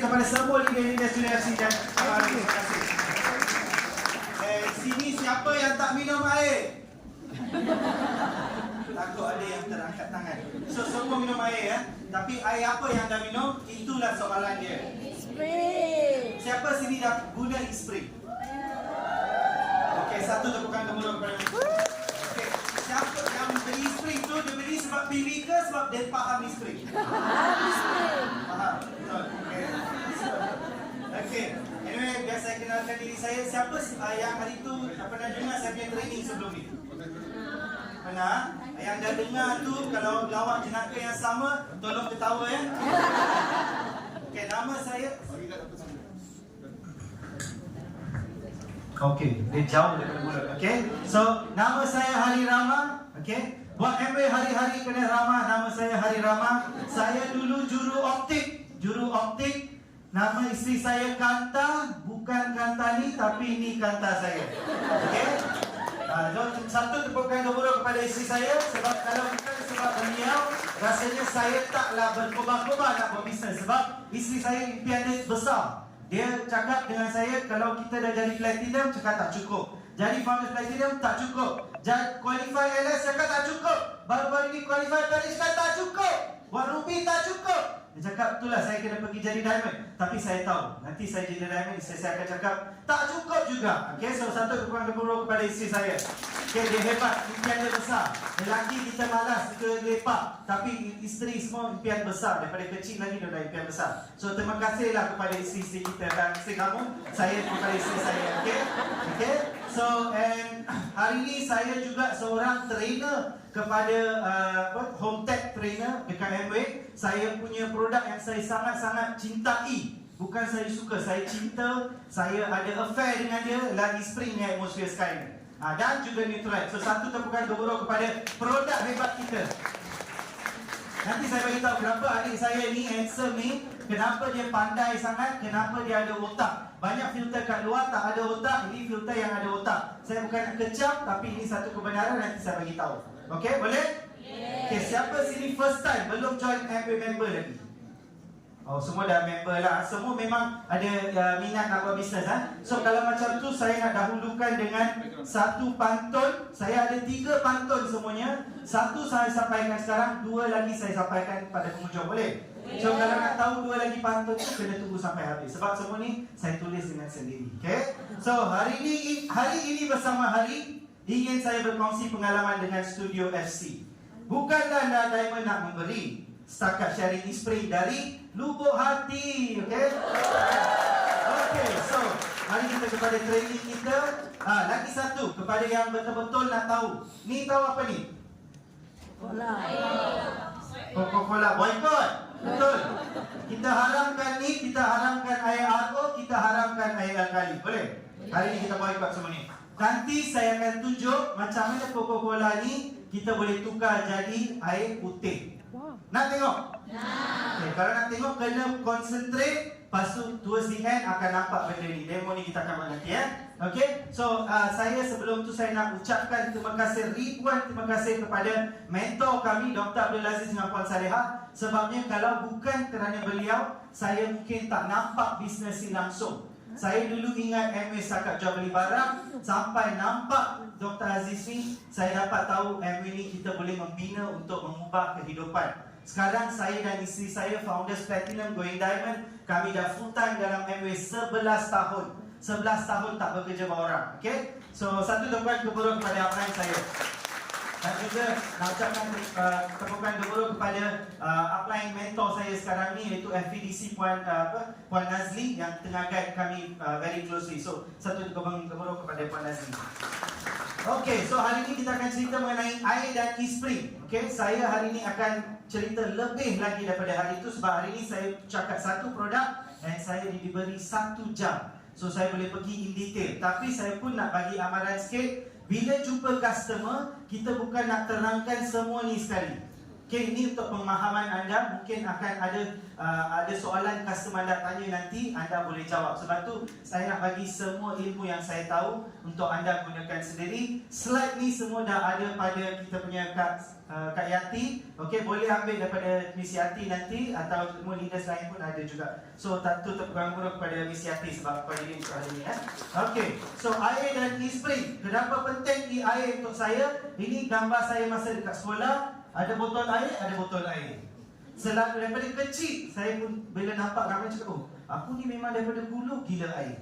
kepada semua leader-leader student FC dan terima kasih. Sini siapa yang tak minum air? Takut ada yang terangkat tangan. So semua minum air ya. Tapi air apa yang dah minum? Itulah soalan dia. Spray. Siapa sini dah guna spray? Okey, satu tepukan gemuruh kepada okey, siapa yang beli spray tu dia beli sebab pilih ke sebab dia faham spray? Faham. Betul. Okey. Okey. Anyway, biar saya kenalkan diri saya. Siapa yang hari tu pernah dengar saya punya training sebelum ni? Pernah? Yang dah dengar tu kalau lawak jenaka yang sama, tolong ketawa ya. Okey, nama saya. Okey, dia jauh daripada mulut. Okey. So, nama saya Hari Rama. Okey. Buat MBA hari-hari kena ramah. Nama saya Hari Rama. Saya dulu juru optik. Juru optik. Nama isteri saya Kanta. Bukan Kantani, tapi ini Kanta saya. Okey. Satu tepukan gemuruh kepada isteri saya. Sebab kalau bukan sebab beliau, rasanya saya taklah berkobar-kobar nak berbisnes. Sebab isteri saya impian dia besar. Dia cakap dengan saya, kalau kita dah jadi platinum, cakap tak cukup. Jadi founders platinum, tak cukup. Jadi qualify LS, cakap tak cukup. Baru-baru ni qualify Paris, cakap tak cukup. Buat Ruby, tak cukup. Dia cakap, itulah saya kena pergi jadi diamond. Tapi saya tahu, nanti saya jadi diamond, saya akan cakap, tak cukup juga. Okay, so satu kekurangan gemuruh kepada isteri saya. Okay, dia hebat, impian dia besar. Lelaki kita malas, kita lepak. Tapi isteri semua impian besar. Daripada kecil lagi dia dah impian besar. So terima kasihlah kepada isteri-isteri kita dan isteri kamu. Saya kepada isteri saya. Okay, okay. So and hari ini saya juga seorang trainer kepada home tech trainer dekat Amway. Saya punya produk yang saya sangat-sangat cintai. Bukan saya suka, saya cinta. Saya ada affair dengan dia. Lagi spring ni atmosphere sekarang. Dan juga Nutrilite. So satu tepukan gemuruh kepada produk hebat kita. Nanti saya beritahu kenapa adik saya ni handsome ni, kenapa dia pandai sangat, kenapa dia ada otak. Banyak filter kat luar tak ada otak, ini filter yang ada otak. Saya bukan nak kecam, tapi ini satu kebenaran, nanti saya beritahu. Okey, boleh? Okey, siapa sini first time belum join Amway member lagi? Oh, semua dah member lah. Semua memang ada minat nak buat bisnes ha? So kalau macam tu saya nak dahulukan dengan satu pantun. Saya ada 3 pantun semuanya. Satu saya sampaikan sekarang, 2 lagi saya sampaikan pada penghujung, boleh? So kalau nak tahu 2 lagi pantun tu kena tunggu sampai habis. Sebab semua ni saya tulis dengan sendiri. Okay? So hari ini bersama Hari ingin saya berkongsi pengalaman dengan Studio FC. Bukanlah nak Diamond nak memberi, setakat sharing spray dari lubuk hati. Okay? Okay, so mari kita kepada training kita. Lagi satu kepada yang betul-betul nak tahu. Ni tahu apa ni? Coca-Cola boycott. Betul. Kita haramkan ni, kita haramkan air RO, kita haramkan air alkali. Boleh? Hari ni kita boycott semua ni. Nanti saya akan tunjuk macam mana Coca-Cola ni kita boleh tukar jadi air putih. Nak tengok? Okay, kalau nak tengok kena concentrate. Lepas tu towards the end akan nampak benda ni. Demo ni kita akan buat nanti ya. Okay, so saya sebelum tu saya nak ucapkan terima kasih, ribuan terima kasih kepada mentor kami Dr. Abdul Aziz dengan Puan Salihah. Sebabnya kalau bukan kerana beliau, saya mungkin tak nampak bisnes ini langsung. Saya dulu ingat Amway setakat jual beli barang, sampai nampak Dr. Aziz ni, saya dapat tahu Amway ni kita boleh membina untuk mengubah kehidupan. Sekarang saya dan isteri saya Founders Platinum Going Diamond, kami dah full time dalam Amway 11 tahun. 11 tahun tak bekerja dengan orang. Okay? So satu tepukan gemuruh kepada upline saya. Dan juga nak ucapkan tepukan gemuruh kepada upline mentor saya sekarang ni, iaitu FVDC Puan Nazli yang tengah guide kami very closely. So satu tepukan gemuruh kepada Puan Nazli. Okay, so hari ini kita akan cerita mengenai air dan e-spring. Okay, saya hari ini akan cerita lebih lagi daripada hari itu. Sebab hari ini saya cakap satu produk dan saya diberi 1 jam. So saya boleh pergi in detail. Tapi saya pun nak bagi amaran sikit. Bila jumpa customer, kita bukan nak terangkan semua ni sekali. Okay, ini untuk pemahaman anda. Mungkin akan ada soalan customer anda tanya nanti, anda boleh jawab. Sebab tu saya nak bagi semua ilmu yang saya tahu untuk anda gunakan sendiri. Slide ni semua dah ada pada kita punya Kak Yati. Okay, boleh ambil daripada Miss Yati nanti, atau semua leaders lain pun ada juga. So tak tutup gangguan kepada Miss Yati sebab pada ini untuk hari ini. Okay, so air dan e-spring. Kenapa penting di air untuk saya? Ini gambar saya masa dekat sekolah. Ada botol air, ada botol air. Selalu daripada kecil, saya pun bila nampak ramai cakap, oh, aku ni memang daripada dulu gila air.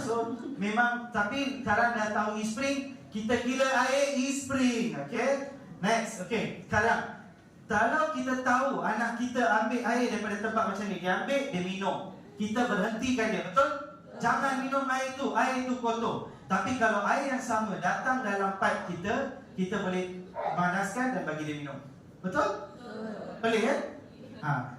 So memang, tapi sekarang dah tahu e-spring, kita gila air e-spring. Okay, next. Okay, sekarang kalau kita tahu anak kita ambil air daripada tempat macam ni, dia ambil, dia minum, kita berhentikan dia, betul? Jangan minum air itu kotor. Tapi kalau air yang sama datang dalam pipe kita, kita boleh panaskan dan bagi dia minum. Betul? Boleh kan?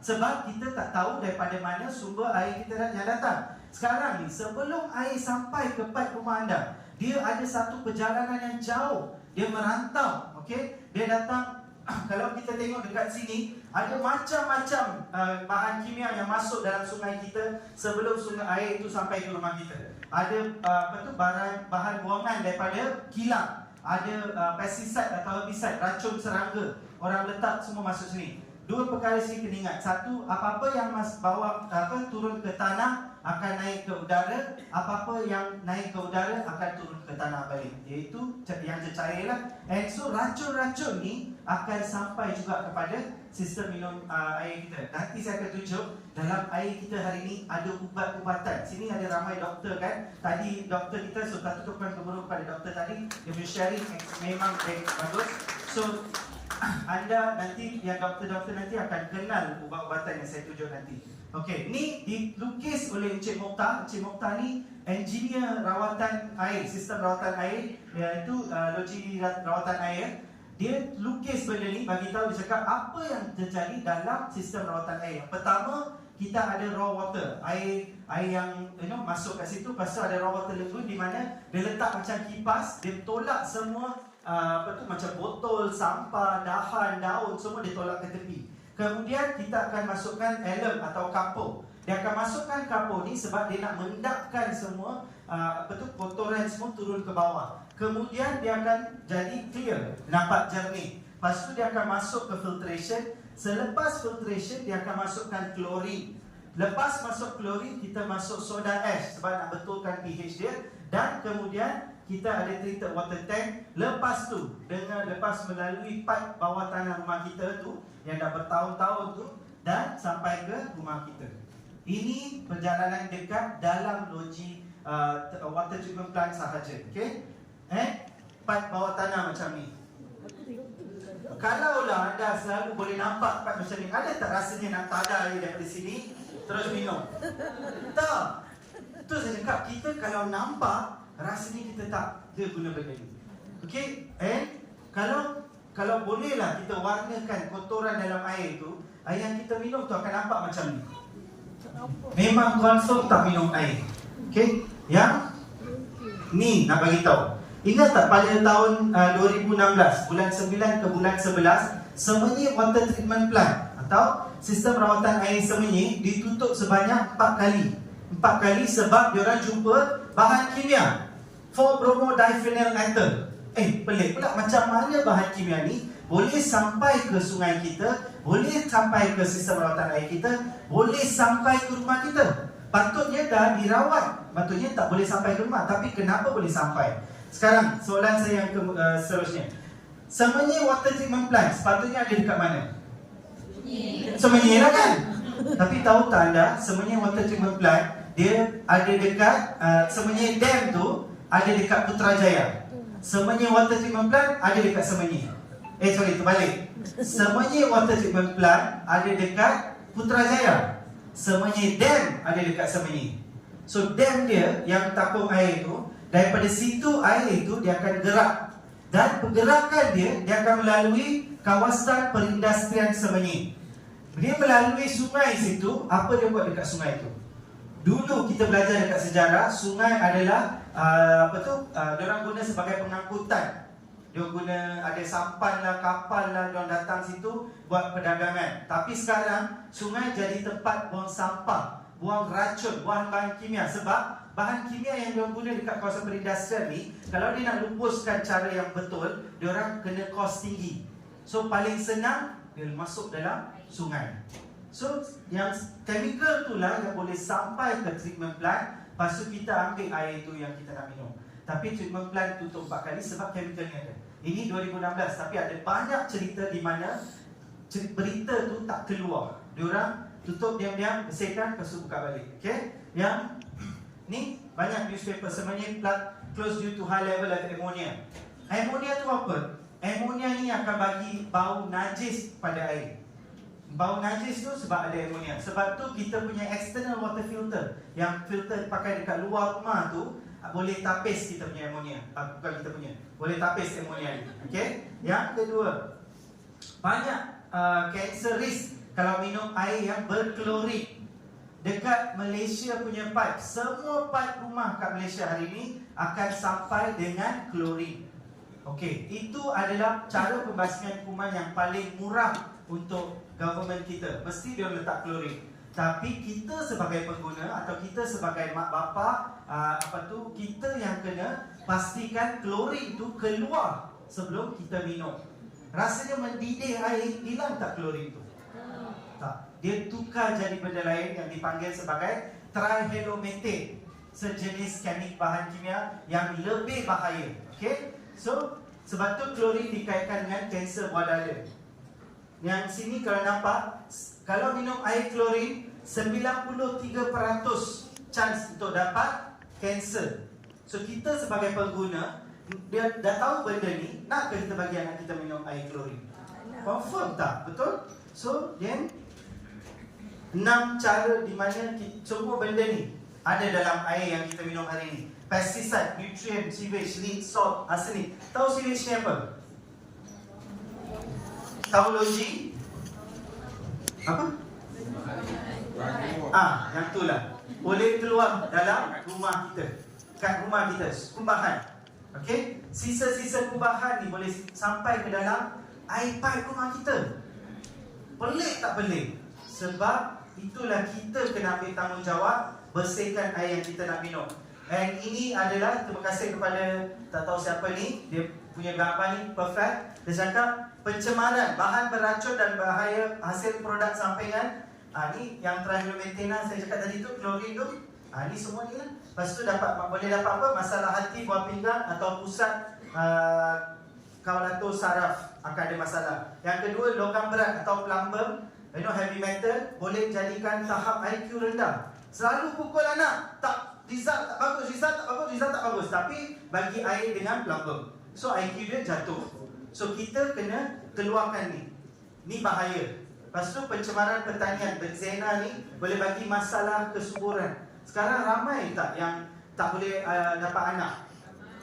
Sebab kita tak tahu daripada mana sumber air kita yang datang. Sekarang ni, sebelum air sampai ke pipe rumah anda, dia ada satu perjalanan yang jauh. Dia merantau. Okay? Dia datang. Kalau kita tengok dekat sini, ada macam-macam bahan kimia yang masuk dalam sungai kita sebelum sungai air itu sampai ke rumah kita. Ada bahan buangan daripada kilang. Ada pesticide atau herbicide, racun serangga, orang letak semua masuk sini. Dua perkara sini kena ingat. Satu, apa-apa yang turun ke tanah akan naik ke udara. Apa-apa yang naik ke udara akan turun ke tanah balik. Iaitu yang cecair lah. And so racun-racun ni akan sampai juga kepada sistem minum air kita. Nanti saya akan tunjuk dalam air kita hari ini ada ubat-ubatan. Sini ada ramai doktor kan. Tadi doktor kita, so tak tutupkan keburu kepada doktor tadi. Dia punya sharing memang bagus. So anda nanti, yang doktor-doktor nanti akan kenal ubat-ubatan yang saya tunjuk nanti. Okey, ni dilukis oleh Encik Mokhtar. Encik Mokhtar ni engineer rawatan air, sistem rawatan air, iaitu logi rawatan air. Dia lukis benda ni, bagi tahu, dia cakap apa yang terjadi dalam sistem rawatan air. Pertama, kita ada raw water, air yang masuk kat situ. Lepas tu ada raw water lagoon, di mana dia letak macam kipas, dia tolak semua macam botol, sampah, dahan, daun, semua dia tolak ke tepi. Kemudian kita akan masukkan alum atau kapur. Dia akan masukkan kapur ni sebab dia nak mendapkan semua kotoran semua turun ke bawah. Kemudian dia akan jadi clear, nampak jernih. Lepas tu dia akan masuk ke filtration. Selepas filtration, dia akan masukkan klorin. Lepas masuk klorin, kita masuk soda ash sebab nak betulkan pH dia. Dan kemudian kita ada treated water tank. Lepas tu, lepas melalui pipe bawah tanah rumah kita tu, yang dah bertahun-tahun tu, dan sampai ke rumah kita. Ini perjalanan dekat dalam logi water treatment plant sahaja. Okay? Pipe bawah tanah macam ni. Kalaulah anda selalu boleh nampak pipe macam ni, ada tak rasanya nak tada air daripada sini terus minum? Tak. Tu saya cakap, kita kalau nampak, rasanya kita tak dia guna benda ni. Okay? Kalau bolehlah kita warnakan kotoran dalam air tu, air yang kita minum tu akan nampak macam ni. Memang confirm tak minum air. Okay? Yang ni nak bagi tahu. Ingat tak pada tahun 2016, bulan 9 ke bulan 11, Semenyi Water Treatment Plant atau sistem rawatan air Semenyi ditutup sebanyak 4 kali. 4 kali sebab diorang jumpa bahan kimia 4-bromodiphenyl ether. Pelik pula, macam mana bahan kimia ni boleh sampai ke sungai kita, boleh sampai ke sistem rawatan air kita, boleh sampai ke rumah kita. Patutnya dah dirawat, patutnya tak boleh sampai ke rumah. Tapi kenapa boleh sampai? Sekarang soalan saya yang seterusnya, Semenyi Water Treatment Plant sepatutnya ada dekat mana? Semenyi lah kan? Tapi tahu tak anda, Semenyi Water Treatment Plant dia ada dekat Semenyi Dam tu ada dekat Putrajaya. Semenyi Water Treatment Plant ada dekat Semenyi. Terbalik. Semenyi Water Treatment Plant ada dekat Putrajaya. Semenyi Dam ada dekat Semenyi. So dam dia yang tampung air tu, daripada situ air itu dia akan gerak. Dan pergerakan dia akan melalui kawasan perindustrian Semenyi. Dia melalui sungai situ. Apa dia buat dekat sungai itu? Dulu kita belajar dekat sejarah, sungai adalah diorang guna sebagai pengangkutan dia guna ada sampan lah, kapal lah, dia datang situ buat perdagangan. Tapi sekarang sungai jadi tempat buang sampah, buang racun, buang bahan kimia. Sebab bahan kimia yang dia guna dekat kawasan perindustrian ni, kalau dia nak lupuskan cara yang betul, dia orang kena kos tinggi. So paling senang dia masuk dalam sungai. So yang chemical tu lah yang boleh sampai ke treatment plant. Lepas tu kita ambil air tu yang kita nak minum. Tapi treatment plant tutup 4 kali sebab chemical ni ada. Ini 2016, tapi ada banyak cerita di mana berita tu tak keluar. Diorang tutup diam-diam, bersihkan, lepas tu buka balik. Okay? Yang ni banyak newspaper sebenarnya close due to high level of ammonia. Ammonia tu apa? Ammonia ni akan bagi bau najis pada air. Bau najis tu sebab ada ammonia. Sebab tu kita punya external water filter, yang filter pakai dekat luar rumah tu, boleh tapis kita punya ammonia. Bukan kita punya, boleh tapis ammonia ni. Okay? Yang kedua, banyak cancer risk kalau minum air yang berklorin. Dekat Malaysia punya pipe, semua pipe rumah kat Malaysia hari ni akan sampai dengan klorin. Okey, itu adalah cara pembasmian kuman yang paling murah untuk government kita. Mesti dia letak klorin. Tapi kita sebagai pengguna atau kita sebagai mak bapa, kita yang kena pastikan klorin tu keluar sebelum kita minum. Rasanya mendidih air, hilang tak klorin tu? Tak. Dia tukar jadi benda lain yang dipanggil sebagai trihalometane, sejenis bahan kimia yang lebih bahaya. Okey? So, sebab tu klorin dikaitkan dengan kanser buah dada. Yang sini kalau nampak, kalau minum air klorin, 93% chance untuk dapat kanser. So kita sebagai pengguna, dia dah tahu benda ni, nak ke kita bagi anak kita minum air klorin? Confirm tak? Betul? So then 6 cara di mana semua benda ni ada dalam air yang kita minum hari ni. Pesticide, nutrient, sewage, lead, salt, arsenic. Tahu sewage ni apa? Tahu logi? Apa? Yang tu lah. Boleh keluar dalam rumah kita, kat rumah kita, kumbahan. Okey? Sisa-sisa kumbahan ni boleh sampai ke dalam air pipe rumah kita. Pelik tak pelik? Sebab itulah kita kena ambil tanggungjawab bersihkan air yang kita nak minum. Dan ini adalah, terima kasih kepada tak tahu siapa ni, dia punya gambar ni perfect. Dia cakap pencemaran bahan beracun dan bahaya hasil produk sampingan. Ni yang trihalometane saya cakap tadi tu, klorin tu. Ni semua ni lah. Lepas tu boleh dapat apa? Masalah hati, buah pinggang atau pusat kaulatur saraf akan ada masalah. Yang kedua, logam berat atau plumber, heavy metal, boleh jadikan tahap IQ rendah. Selalu pukul anak, result tak bagus, result tak bagus. Tapi bagi air dengan plumber, so IQ dia jatuh. So kita kena keluarkan ni. Ni bahaya. Lepas tu pencemaran pertanian, benzena ni boleh bagi masalah kesuburan. Sekarang ramai tak yang tak boleh dapat anak?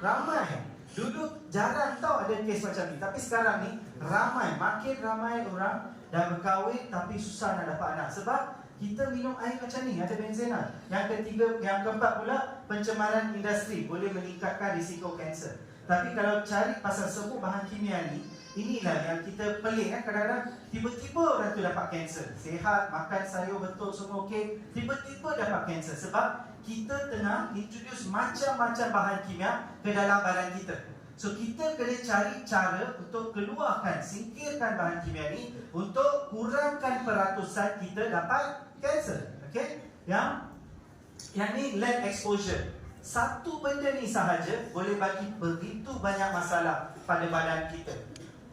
Ramai. Dulu jarang tahu ada kes macam ni. Tapi sekarang ni ramai, makin ramai orang dah berkahwin tapi susah nak dapat anak. Sebab kita minum air macam ni, ada benzena. Yang ketiga, yang keempat pula, pencemaran industri boleh meningkatkan risiko kanser. Tapi kalau cari pasal semua bahan kimia ni, inilah yang kita pelik kan. Kadang-kadang tiba-tiba orang tu dapat kanser. Sihat, makan sayur betul, semua okey, tiba-tiba dapat kanser. Sebab kita tengah introduce macam-macam bahan kimia ke dalam badan kita. So kita kena cari cara untuk keluarkan, singkirkan bahan kimia ni untuk kurangkan peratusan kita dapat kanser. Okey? Yang ni lead exposure. Satu benda ni sahaja boleh bagi begitu banyak masalah pada badan kita.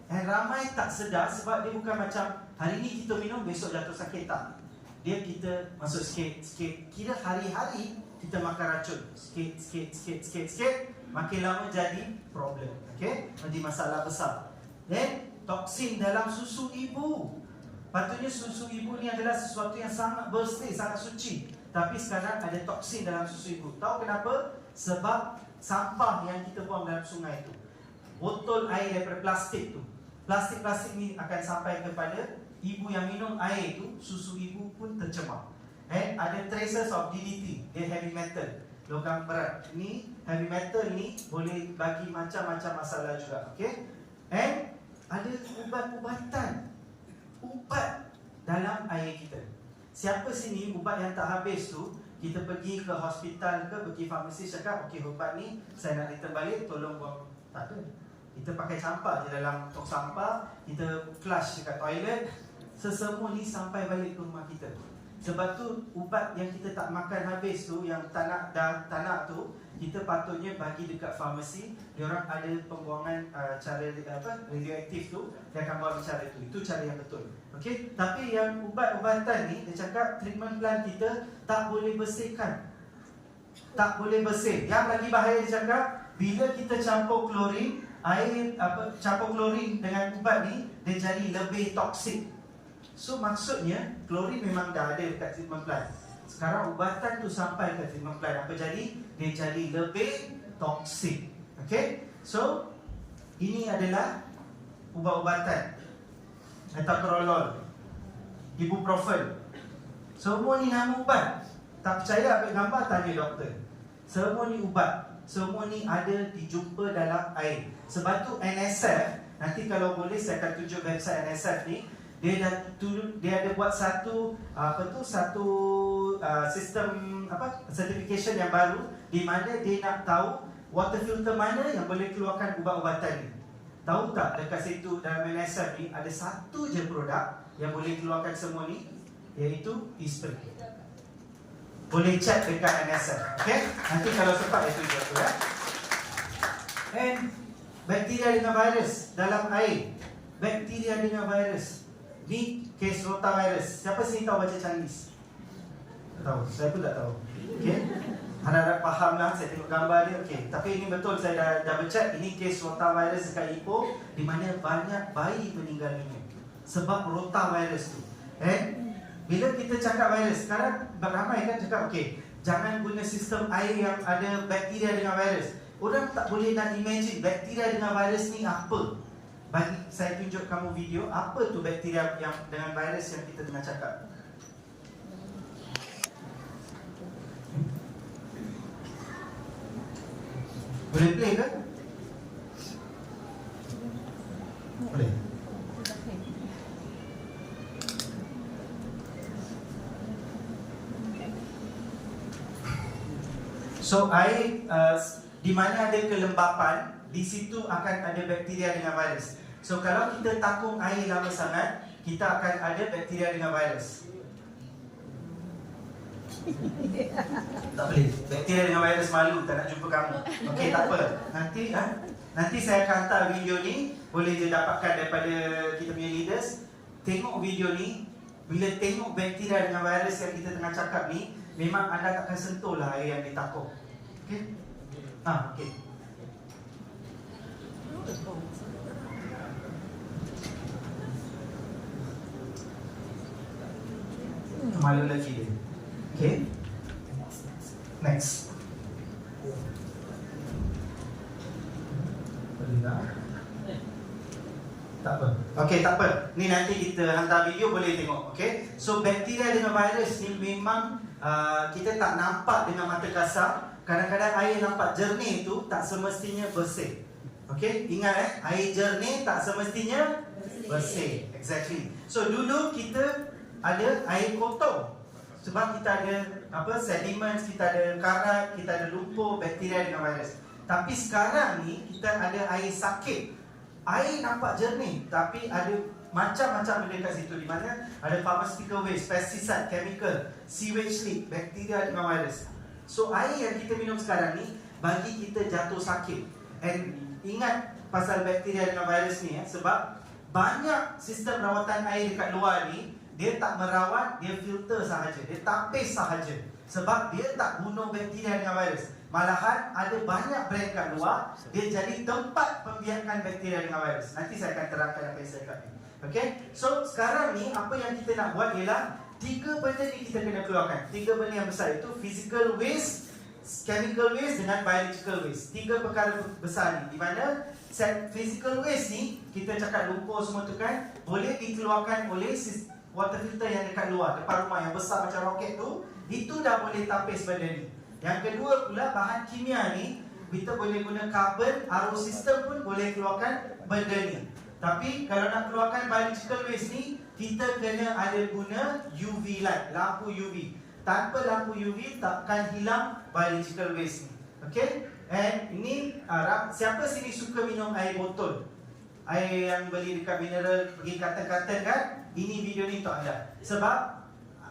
Dan ramai tak sedar sebab dia bukan macam hari ni kita minum, besok jatuh sakit, tak. Dia kita masuk sikit-sikit. Kira hari-hari kita makan racun. Sikit-sikit. Makin lama jadi problem. Okay? Jadi masalah besar. Then, toksin dalam susu ibu. Patutnya susu ibu ni adalah sesuatu yang sangat bersih, sangat suci. Tapi sekarang ada toksin dalam susu ibu. Tahu kenapa? Sebab sampah yang kita buang dalam sungai tu. Botol air daripada plastik tu. Plastik-plastik ni akan sampai kepada ibu yang minum air tu, susu ibu pun tercemar. Ada traces of DDT, dia heavy metal. logam berat. Ni heavy metal ni boleh bagi macam-macam masalah juga. Okay. And ada ubat-ubatan, ubat dalam air kita. Siapa sini ubat yang tak habis tu, kita pergi ke hospital ke, pergi farmasi cakap, okey ubat ni saya nak return balik, tolong buang. Tak ada. Kita pakai sampah je dalam tong sampah, kita flush dekat toilet, sesemua ni sampai balik ke rumah kita. Sebab tu ubat yang kita tak makan habis tu, yang tak nak tu, kita patutnya bagi dekat farmasi. Diorang ada pembuangan cara radioaktif tu, dia akan buat cara tu. Itu cara yang betul. Okey, tapi yang ubat-ubatan ni, dia cakap treatment plant kita tak boleh bersihkan. Tak boleh bersih. Yang lagi bahaya dia cakap, bila kita campur klorin, campur klorin dengan ubat ni, dia jadi lebih toksik. So maksudnya klorin memang dah ada dekat treatment plant. Sekarang ubatan tu sampai ke treatment plant, apa jadi? Dia jadi lebih toksik. Okay. So ini adalah ubat-ubatan. Metoprolol, ibuprofen. Semua ni nama ubat. Tak percaya ambil gambar, tanya doktor. Semua ni ubat. Semua ni ada dijumpa dalam air. Sebab tu NSF, nanti kalau boleh saya akan tunjuk website NSF ni. Dia ada buat satu sistem certification yang baru, di mana dia nak tahu water filter mana yang boleh keluarkan ubat-ubatan ni. Tahu tak dekat situ dalam NSF ni ada satu je produk yang boleh keluarkan semua ni, iaitu e-spray. Boleh cek dekat NSF. Okay? Nanti kalau sempat saya tunjuk tu ya. And bakteria dengan virus dalam air. Bakteria dengan virus. Ni kes rotavirus. Siapa sini tahu baca Chinese? Tak tahu, saya pun tak tahu. Okay, harap faham lah, saya tengok gambar dia. Okay, tapi ini betul, saya dah check. Ini kes rotavirus dekat Ipoh, di mana banyak bayi meninggal dunia sebab rotavirus tu. Bila kita cakap virus, sekarang ramai kan cakap, okay, jangan guna sistem air yang ada bakteria dengan virus. Orang tak boleh nak imagine bakteria dengan virus ni apa. Bagi saya tunjuk kamu video apa tu bakteria yang dengan virus yang kita tengah cakap. Boleh play ke? Boleh. So air di mana ada kelembapan, di situ akan ada bakteria dengan virus. So kalau kita takung air lama sangat, kita akan ada bakteria dengan virus. Tak boleh. Bakteria dengan virus malu, tak nak jumpa kamu. Okey, tak apa. Nanti saya akan hantar video ni, boleh je dapatkan daripada kita punya leaders. Tengok video ni. Bila tengok bakteria dengan virus yang kita tengah cakap ni, memang anda tak akan sentuh lah air yang ditakung. Okey? Okey. Malu lagi dia. Okay. Next. Boleh tak? Tak apa. Okay, tak apa. Ni nanti kita hantar video, boleh tengok. Okay. So bakteria dengan virus ni memang kita tak nampak dengan mata kasar. Kadang-kadang air nampak jernih tu tak semestinya bersih. Okay, ingat air jernih tak semestinya bersih. Exactly. So dulu kita ada air kotor sebab kita ada sediments, kita ada karat, kita ada lumpur, bakteria dengan virus. Tapi sekarang ni kita ada air sakit. Air nampak jernih tapi ada macam-macam benda kat situ, di mana ada pharmaceutical waste, pesticide, chemical, sewage leak, bakteria dengan virus. So air yang kita minum sekarang ni bagi kita jatuh sakit. And ingat pasal bakteria dengan virus ni sebab banyak sistem rawatan air dekat luar ni, dia tak merawat, dia filter sahaja, dia tapis sahaja. Sebab dia tak bunuh bakteria dengan virus. Malahan ada banyak brand kat luar, dia jadi tempat pembiakan bakteria dengan virus. Nanti saya akan terangkan apa yang saya cakap ni. Okay, so sekarang ni apa yang kita nak buat ialah 3 benda ni kita kena keluarkan. 3 benda yang besar, itu physical waste, chemical waste dengan biological waste. 3 perkara besar ni, di mana physical waste ni, kita cakap lumpur semua tu kan, boleh dikeluarkan oleh water filter yang dekat luar, depan rumah yang besar macam roket tu, itu dah boleh tapis benda ni. Yang kedua pula, bahan kimia ni kita boleh guna karbon, RO sistem pun boleh keluarkan benda ni. Tapi kalau nak keluarkan biological waste ni, kita kena ada guna UV light, lampu UV. Tanpa lampu UV takkan hilang biological waste ni. Okay? And ini siapa sini suka minum air botol? Air yang beli dekat mineral, pergi kata-kata kan? Ini video ni untuk anda. Sebab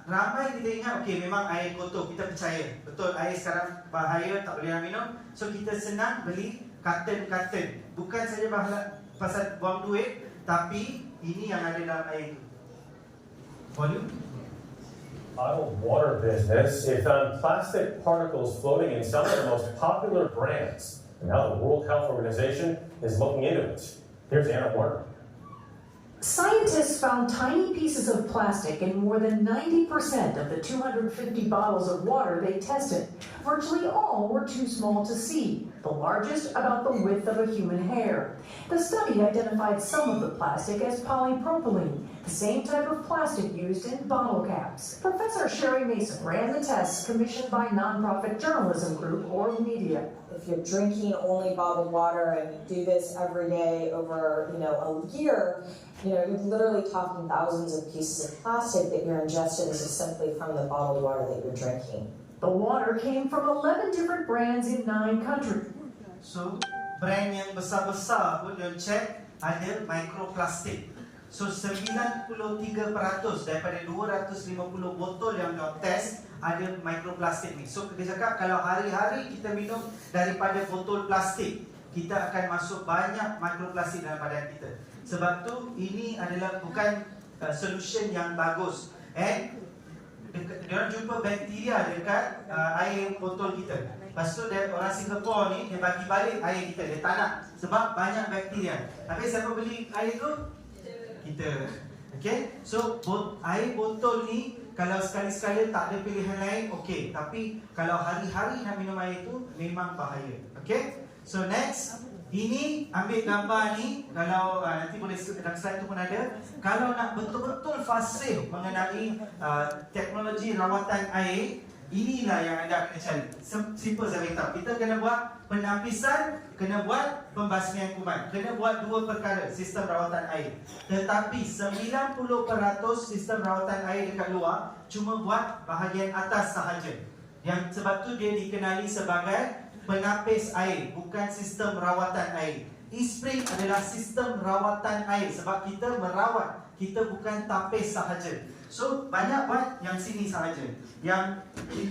ramai kita ingat, okey memang air kotor, kita percaya. Betul, air sekarang bahaya, tak boleh nak minum. So kita senang beli carton. Bukan saja pasal buang duit, tapi ini yang ada dalam air itu. Volume. Bottled water business, it found plastic particles floating in some of the most popular brands. And now the World Health Organization is looking into it. Here's Anna Warner. Scientists found tiny pieces of plastic in more than 90% of the 250 bottles of water they tested. Virtually all were too small to see, the largest about the width of a human hair. The study identified some of the plastic as polypropylene, the same type of plastic used in bottle caps. Professor Sherry Mason ran the tests commissioned by nonprofit journalism group or media. If you're drinking only bottled water and you do this every day over, a year, you're literally talking thousands of pieces of plastic that you're ingesting. This is simply from the bottled water that you're drinking. The water came from 11 different brands in 9 countries. So, brand yang besar-besar pun dia check ada mikroplastik. So, 93% daripada 250 botol yang dia test ada mikroplastik ni. So, dia cakap kalau hari-hari kita minum daripada botol plastik, kita akan masuk banyak mikroplastik dalam badan kita. Sebab tu ini adalah bukan solution yang bagus. And dia jumpa bakteria dekat air botol kita. Lepas tu orang Singapura ni dia bagi balik air kita, dia tak nak sebab banyak bakteria. Tapi siapa beli air tu? Kita. Okay? So air botol ni kalau sekali-sekala tak ada pilihan lain, okey. Tapi kalau hari-hari nak minum air tu memang bahaya. Okay? So next, ini ambil gambar ni. Kalau nanti boleh dalam slide tu pun ada. Kalau nak betul-betul fasih mengenai teknologi rawatan air, inilah yang anda kena cari. Simple saya beritahu. Kita kena buat penapisan, kena buat pembasmian kuman, kena buat dua perkara sistem rawatan air. Tetapi 90% sistem rawatan air dekat luar cuma buat bahagian atas sahaja. Yang sebab tu dia dikenali sebagai penapis air, bukan sistem rawatan air. E-spring adalah sistem rawatan air sebab kita merawat, kita bukan tapis sahaja. So banyak buat yang sini sahaja. Yang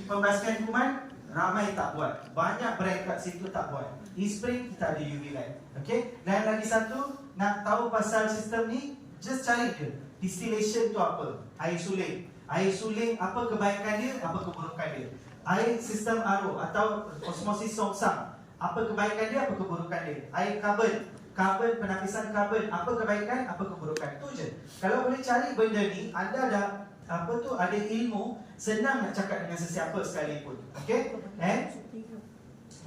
pembasmian kuman ramai tak buat. Banyak brand kat situ tak buat. E-spring kita ada UV light. Okay? Dan lagi satu, nak tahu pasal sistem ni, just cari dia. Distillation tu apa? Air suling. Air suling apa kebaikan dia, apa keburukan dia. Air sistem RO atau osmosis songsang, apa kebaikan dia, apa keburukan dia. Air karbon, penapisan karbon, apa kebaikan, apa keburukan. Itu je. Kalau boleh cari benda ni, anda ada ada ilmu, senang nak cakap dengan sesiapa sekalipun. Okay? And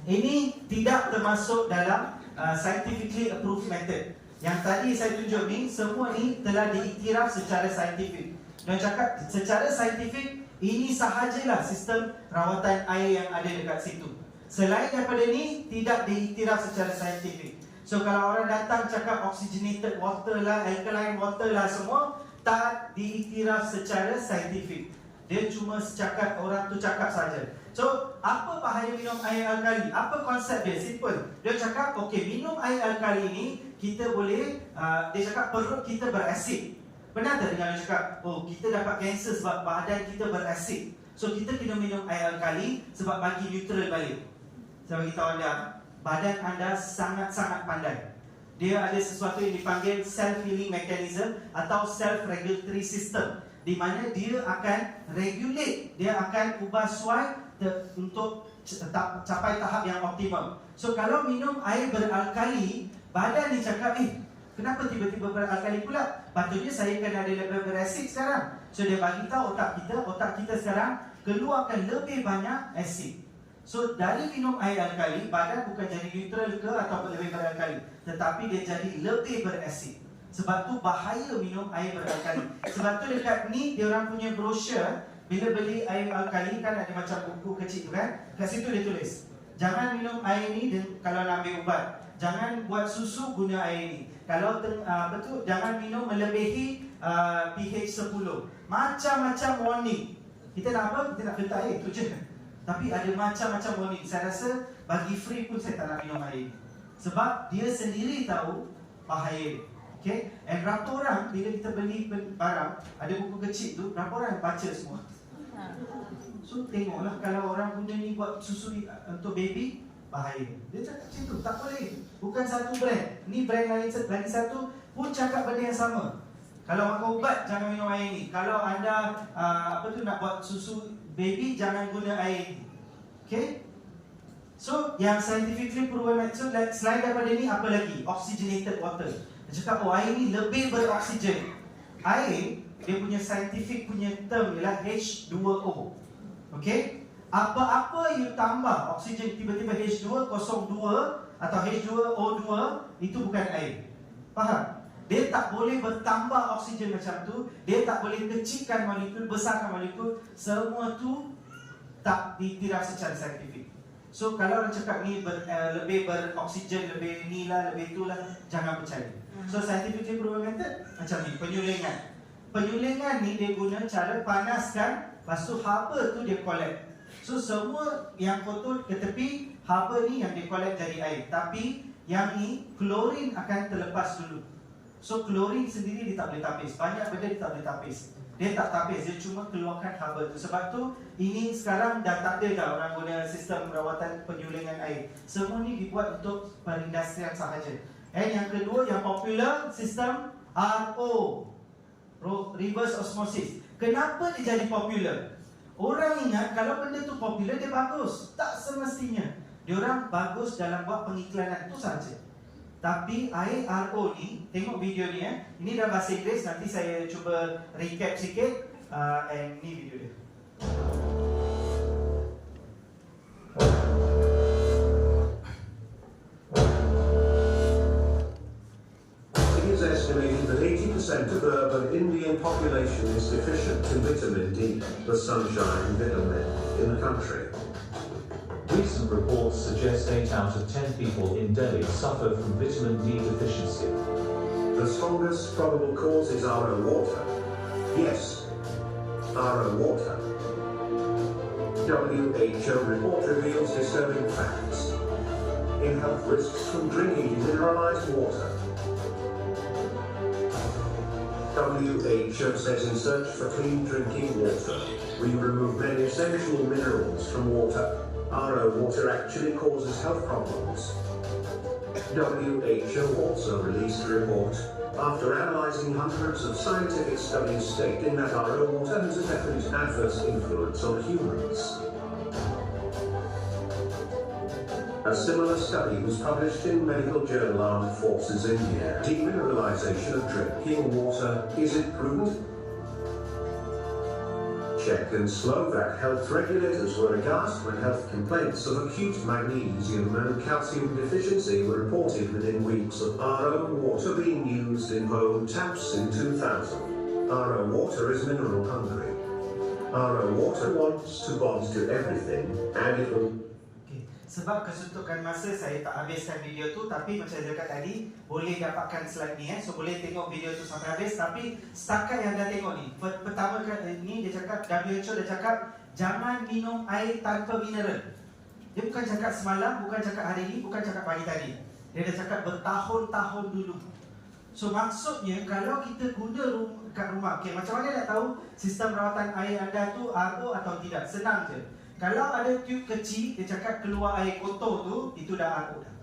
ini tidak termasuk dalam scientifically approved method. Yang tadi saya tunjuk ni, semua ni telah diiktiraf secara saintifik. Dan cakap secara saintifik, ini sahajalah sistem rawatan air yang ada dekat situ. Selain daripada ni, tidak diiktiraf secara saintifik. So kalau orang datang cakap oxygenated water lah, alkaline water lah, semua tak diiktiraf secara saintifik. Dia cuma cakap, orang tu cakap saja. So apa bahaya minum air alkali? Apa konsep dia? Simple. Dia cakap, okey, minum air alkali ni kita boleh, dia cakap perut kita berasid. Benar tak dengar dia cakap, oh kita dapat kanser sebab badan kita berasid. So kita kena minum air alkali sebab bagi neutral balik. Saya bagi tahu anda, badan anda sangat-sangat pandai. Dia ada sesuatu yang dipanggil self-healing mechanism atau self-regulatory system, di mana dia akan regulate, dia akan ubah suai untuk capai tahap yang optimum. So kalau minum air beralkali, badan dia cakap, kenapa tiba-tiba beralkali pula? Patutnya saya kena ada level berasid sekarang. So dia bagi tahu otak kita sekarang keluarkan lebih banyak asid. So dari minum air alkali, badan bukan jadi neutral ke atau lebih beralkali, tetapi dia jadi lebih berasid. Sebab tu bahaya minum air beralkali. Sebab tu dekat ni dia orang punya brosure bila beli air alkali kan ada macam buku kecil tu kan, kat situ dia tulis, jangan minum air ni kalau nak ambil ubat, jangan buat susu guna air ni, kalau jangan minum melebihi pH 10. Macam-macam warning. Kita nak apa? Kita nak filter air, tu je. Tapi ada macam-macam warning. Saya rasa bagi free pun saya tak nak minum air ni, sebab dia sendiri tahu bahaya. Okay? And berapa orang bila kita beli barang, ada buku kecil tu, berapa orang baca semua? So tengoklah, kalau orang guna ni buat susu untuk baby, bahaya. Dia cakap macam tu, tak boleh. Bukan satu brand, ni brand lain lagi satu pun cakap benda yang sama. Kalau makan ubat, jangan minum air ni. Kalau anda nak buat susu baby, jangan guna air ni. Okay? So yang scientifically proven, so selain daripada ni, apa lagi? Oxygenated water. Dia cakap, oh air ni lebih beroksigen. Air, dia punya scientific punya term ialah H2O. Okay? Apa-apa you tambah oksigen tiba-tiba H202 atau H2O2, itu bukan air. Faham? Dia tak boleh bertambah oksigen macam tu. Dia tak boleh kecilkan molekul, besarkan molekul. Semua tu tidak secara saintifik. So kalau orang cakap ni lebih beroksigen, lebih ni lah, lebih tu lah, jangan percaya. So scientifically proven method macam ni, penyulingan. Penyulingan ni dia guna cara panaskan, lepas tu haba tu dia collect. So semua yang kotor ke tepi, haba ni yang dia collect jadi air. Tapi yang ni klorin akan terlepas dulu. So klorin sendiri dia tak boleh tapis. Banyak benda dia tak boleh tapis. Dia tak tapis, dia cuma keluarkan haba tu. Sebab tu ini sekarang dah tak ada dah orang guna sistem rawatan penyulingan air. Semua ni dibuat untuk perindustrian sahaja. And yang kedua, yang popular, sistem RO, reverse osmosis. Kenapa dia jadi popular? Orang ingat kalau benda tu popular, dia bagus. Tak semestinya. Diorang bagus dalam buat pengiklanan tu saja. Tapi air RO ni, tengok video ni ini dalam bahasa Inggeris, nanti saya cuba recap sikit. And ni video dia. It is estimated that 80% of urban Indian population is deficient in vitamin D, the sunshine vitamin, in the country. Recent reports suggest 8 out of 10 people in Delhi suffer from vitamin D deficiency. The strongest probable cause is RO water. Yes, RO water. WHO report reveals disturbing facts in health risks from drinking mineralized water. WHO says in search for clean drinking water, we remove many essential minerals from water. RO water actually causes health problems. WHO also released a report after analyzing hundreds of scientific studies stating that RO water has a definite adverse influence on humans. A similar study was published in medical journal Armed Forces India. Demineralization of drinking water, is it prudent? Czech and Slovak health regulators were aghast when health complaints of acute magnesium and calcium deficiency were reported within weeks of RO water being used in home taps in 2000. RO water is mineral hungry. RO water wants to bond to everything, and it will. Sebab kesuntukan masa, saya tak habiskan video tu. Tapi macam saya cakap tadi, boleh dapatkan slide ni So boleh tengok video tu sampai habis. Tapi setakat yang dah tengok ni, pertama ni dia cakap, WHO dia cakap jangan minum air tanpa mineral. Dia bukan cakap semalam, bukan cakap hari ni, bukan cakap pagi tadi. Dia dah cakap bertahun-tahun dulu. So maksudnya kalau kita guna kat rumah, okay, macam mana nak tahu sistem rawatan air anda tu RO atau tidak? Senang je. Kalau ada tube kecil, dia cakap keluar air kotor tu, itu dah RO dah.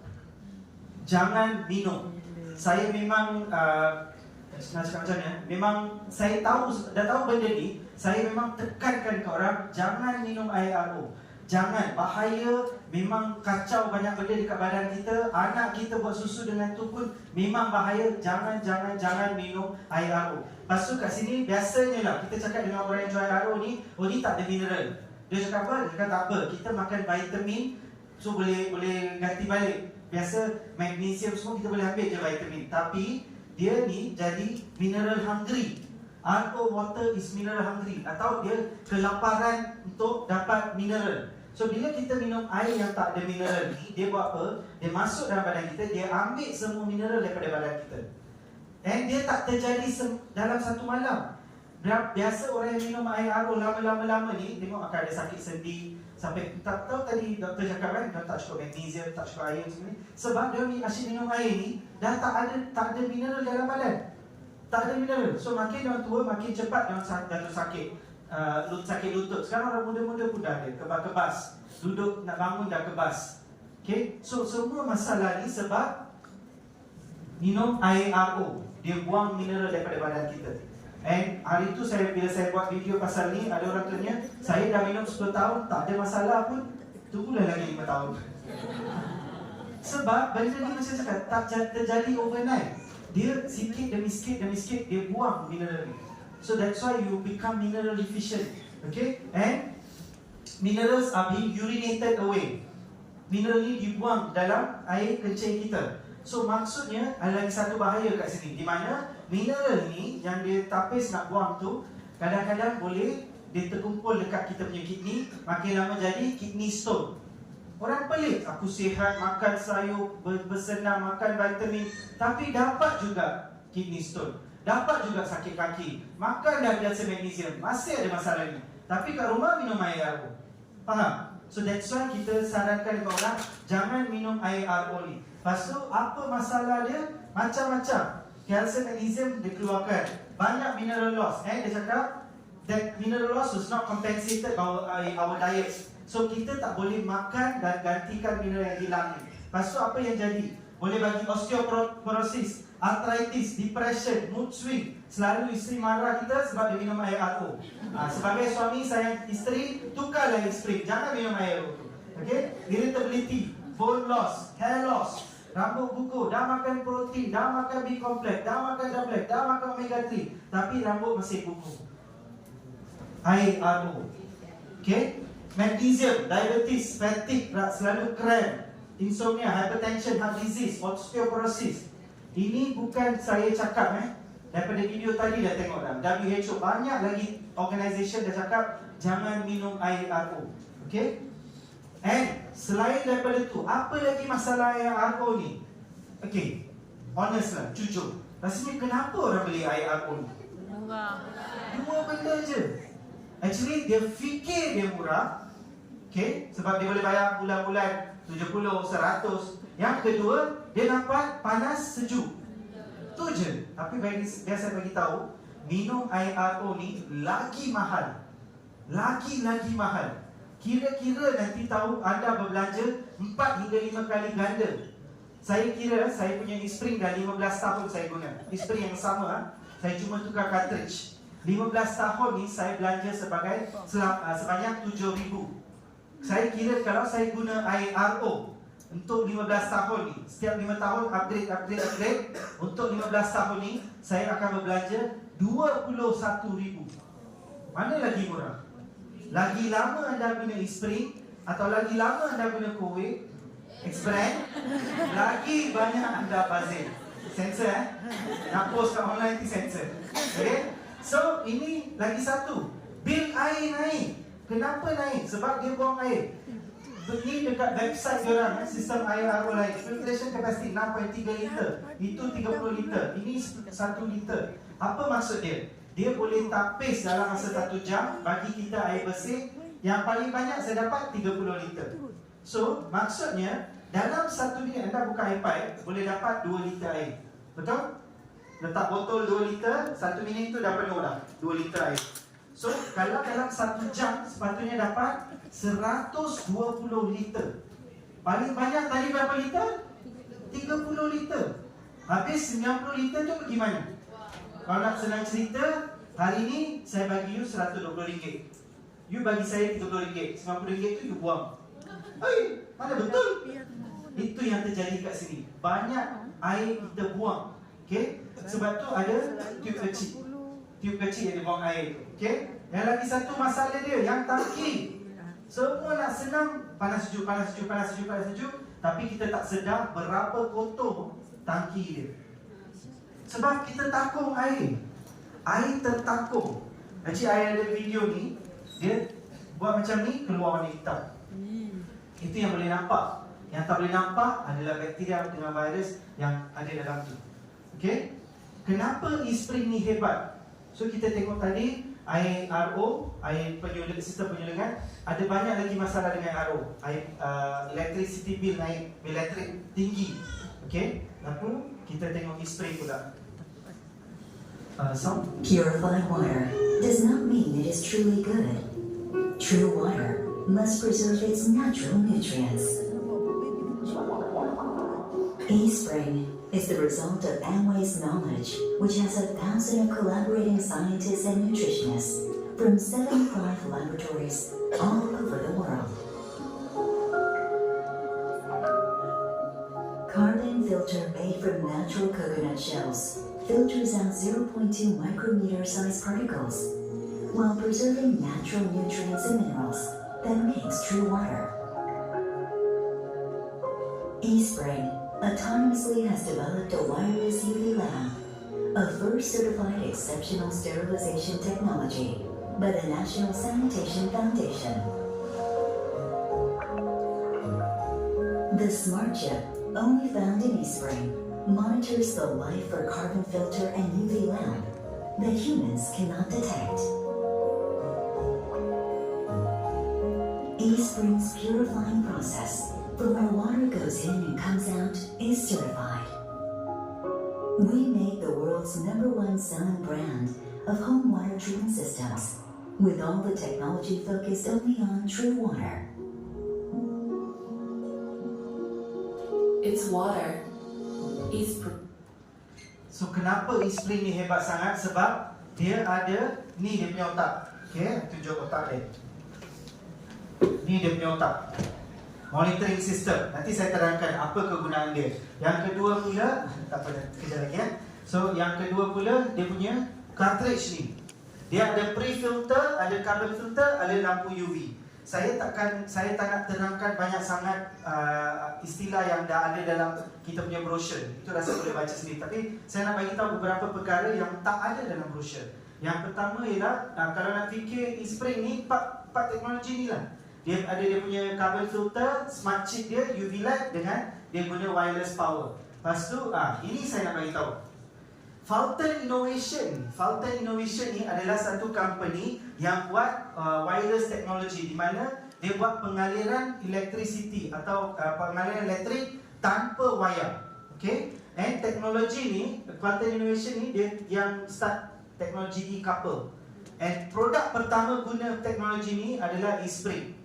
Jangan minum. Saya memang nak cakap macam ni, memang saya tahu, dah tahu benda ni. Saya memang tekankan ke orang, jangan minum air RO. Jangan, bahaya. Memang kacau banyak benda dekat badan kita. Anak kita buat susu dengan tu pun memang bahaya. Jangan minum air RO. Lepas tu kat sini, biasanya lah kita cakap dengan orang yang jual air RO ni, oh ni tak ada mineral. Dia cakap apa? Dia cakap tak apa, kita makan vitamin, so boleh ganti balik. Biasa magnesium semua kita boleh ambil je vitamin. Tapi dia ni jadi mineral hungry. RO water is mineral hungry, atau dia kelaparan untuk dapat mineral. So bila kita minum air yang tak ada mineral ni, dia buat apa? Dia masuk dalam badan kita, dia ambil semua mineral daripada badan kita. And dia tak terjadi dalam satu malam. Biasa orang yang minum air RO lama-lama ni, tengok akan ada sakit sendi. Sampai tak tahu tadi doktor cakap kan, dia tak cukup magnesium, tak cukup air macam ni. Sebab dia asyik minum air ni, dah tak ada mineral dalam badan. Tak ada mineral. So makin dia tua, makin cepat dia jatuh sakit. Sakit lutut. Sekarang orang muda-muda pun dah ada kebas-kebas. Duduk nak bangun dah kebas. Okay, so semua masalah ni sebab minum air RO. Dia buang mineral daripada badan kita. And hari tu bila saya buat video pasal ni, ada orang tanya, saya dah minum 10 tahun, tak ada masalah pun. Tunggulah lagi 5 tahun. Sebab benda ni macam cakap, tak terjadi overnight. Dia sikit demi sikit, dia buang mineral ni. So that's why you become mineral deficient. Okay? And minerals are being urinated away. Mineral ni dibuang dalam air kencing kita. So maksudnya ada lagi satu bahaya kat sini, di mana mineral ni yang dia tapis nak buang tu, kadang-kadang boleh dia terkumpul dekat kita punya kidney, makin lama jadi kidney stone. Orang pelik, aku sihat, makan sayur, bersenam, makan vitamin, tapi dapat juga kidney stone, dapat juga sakit kaki, makan dah biasa magnesium, masih ada masalah ni. Tapi kat rumah minum air RO. Faham? So that's why kita sarankan kepada orang, jangan minum air RO ni. Lepas tu, apa masalah dia? Macam-macam. Kalsium, magnesium dikeluarkan, banyak mineral loss. Dia cakap, that mineral loss was not compensated by our diet. So kita tak boleh makan dan gantikan mineral yang hilang ni. Lepas tu apa yang jadi? Boleh bagi osteoporosis, arthritis, depression, mood swing. Selalu isteri marah kita sebab dia minum air RO. Sebagai suami sayang isteri, tukarlah isteri, jangan minum air RO. Okay? Irritability, bone loss, hair loss, rambut gugur, dah makan protein, dah makan B-complex, dah makan tablet, dah makan omega 3, tapi rambut masih gugur. Air RO. Okay? Magnesium, diabetes, fatigue, selalu cramp, insomnia, hypertension, heart disease, osteoporosis. Ini bukan saya cakap daripada video tadi dah tengok dah. WHO, banyak lagi organisation dah cakap jangan minum air RO. Okay? And selain daripada tu, apa lagi masalah air RO ni? Okay, honest lah, jujur, rasanya kenapa orang beli air RO ni? Murah. Dua benda je. Actually dia fikir dia murah. Okay, sebab dia boleh bayar bulan-bulan 70, 100. Yang kedua, dia dapat panas sejuk. Tu je. Tapi biasa bagi tahu, minum air RO ni lagi mahal. Lagi mahal. Kira-kira nanti tahu anda berbelanja 4 hingga 5 kali ganda. Saya kira saya punya e-spring dah 15 tahun saya guna. E-spring yang sama, saya cuma tukar cartridge. 15 tahun ni saya belanja sebanyak 7,000. Saya kira kalau saya guna air RO untuk 15 tahun ni, setiap 5 tahun upgrade. Untuk 15 tahun ni saya akan berbelanja 21,000. Mana lagi murah? Lagi lama anda guna e-spring atau lagi lama anda guna Kuwait X-brand, lagi banyak anda bazir. Sensor nak post kat online ni sensor. Okay? So ini lagi satu, bil air naik. Kenapa naik? Sebab dia buang air. Ini dekat website diorang, sistem air RO lain, filtration capacity 6.3 liter, itu 30 liter, ini 1 liter. Apa maksud dia? Dia boleh tapis dalam masa 1 jam bagi kita air bersih. Yang paling banyak saya dapat 30 liter. So maksudnya dalam 1 minit anda buka air pipe, boleh dapat 2 liter air. Betul? Letak botol 2 liter, 1 minit tu dah penuh dah 2 liter air. So, kalau dalam 1 jam sepatutnya dapat 120 liter. Paling banyak tadi berapa liter? 30 liter. Habis 90 liter tu pergi mana? Kalau nak senang cerita, hari ni saya bagi you RM120. You bagi saya RM30. RM90 tu you buang. Mana betul? Itu yang terjadi kat sini. Banyak air kita buang. Okay? Sebab tu ada tube kecil. Tube kecil yang dia buang air tu. Okay? Yang lagi satu masalah dia, yang tangki. Semua nak senang, panas sejuk. Tapi kita tak sedar berapa kotor tangki dia. Sebab kita takung air. air tertakung. Actually, I ada video ni, dia buat macam ni, keluar warna hitam. Itu yang boleh nampak. Yang tak boleh nampak adalah bakteria dengan virus yang ada dalam tu. Okay? Kenapa e-spring ni hebat? So kita tengok tadi air RO, air sistem penyulingan, ada banyak lagi masalah dengan RO. Air electricity bill naik, bil elektrik tinggi. Okay? Lalu kita tengok e-spring pula. Purified water does not mean it is truly good. True water must preserve its natural nutrients. eSpring is the result of Amway's knowledge, which has 1,000 collaborating scientists and nutritionists from 75 laboratories all over the world. Carbon filter made from natural coconut shells filters out 0.2 micrometer sized particles while preserving natural nutrients and minerals that makes true water. eSpring autonomously has developed a wireless UV lamp, a first certified exceptional sterilization technology by the National Sanitation Foundation. The smart chip, only found in eSpring, monitors the life for carbon filter and UV lamp that humans cannot detect. eSpring's purifying process for where water goes in and comes out is certified. We make the world's #1 selling brand of home water treatment systems, with all the technology focused only on true water. It's water. eSpring. So kenapa eSpring ni hebat sangat? Sebab dia ada, ni dia punya otak. Okay, tunjuk otak dia. Ni dia punya otak. Monitoring system. Nanti saya terangkan apa kegunaan dia. Yang kedua pula, tak apa, kejap lagi ya. So yang kedua pula, dia punya cartridge ni. Dia ada pre-filter, ada carbon filter, ada lampu UV. Saya tak nak terangkan banyak sangat istilah yang dah ada dalam kita punya brochure. Itu rasa boleh baca sendiri. Tapi saya nak bagi tahu beberapa perkara yang tak ada dalam brochure. Yang pertama ialah kalau nak fikir eSpring ni, empat teknologi ni lah. Dia ada dia punya carbon filter, smart chip dia, UV light dengan dia guna wireless power. Lepas tu, ini saya nak bagi tahu. Fulton Innovation ni adalah satu company yang buat wireless technology, di mana dia buat pengaliran electricity atau pengaliran elektrik tanpa wayar. Okay? And teknologi ni, Fulton Innovation ni dia yang start teknologi e-couple. And produk pertama guna teknologi ni adalah eSpring.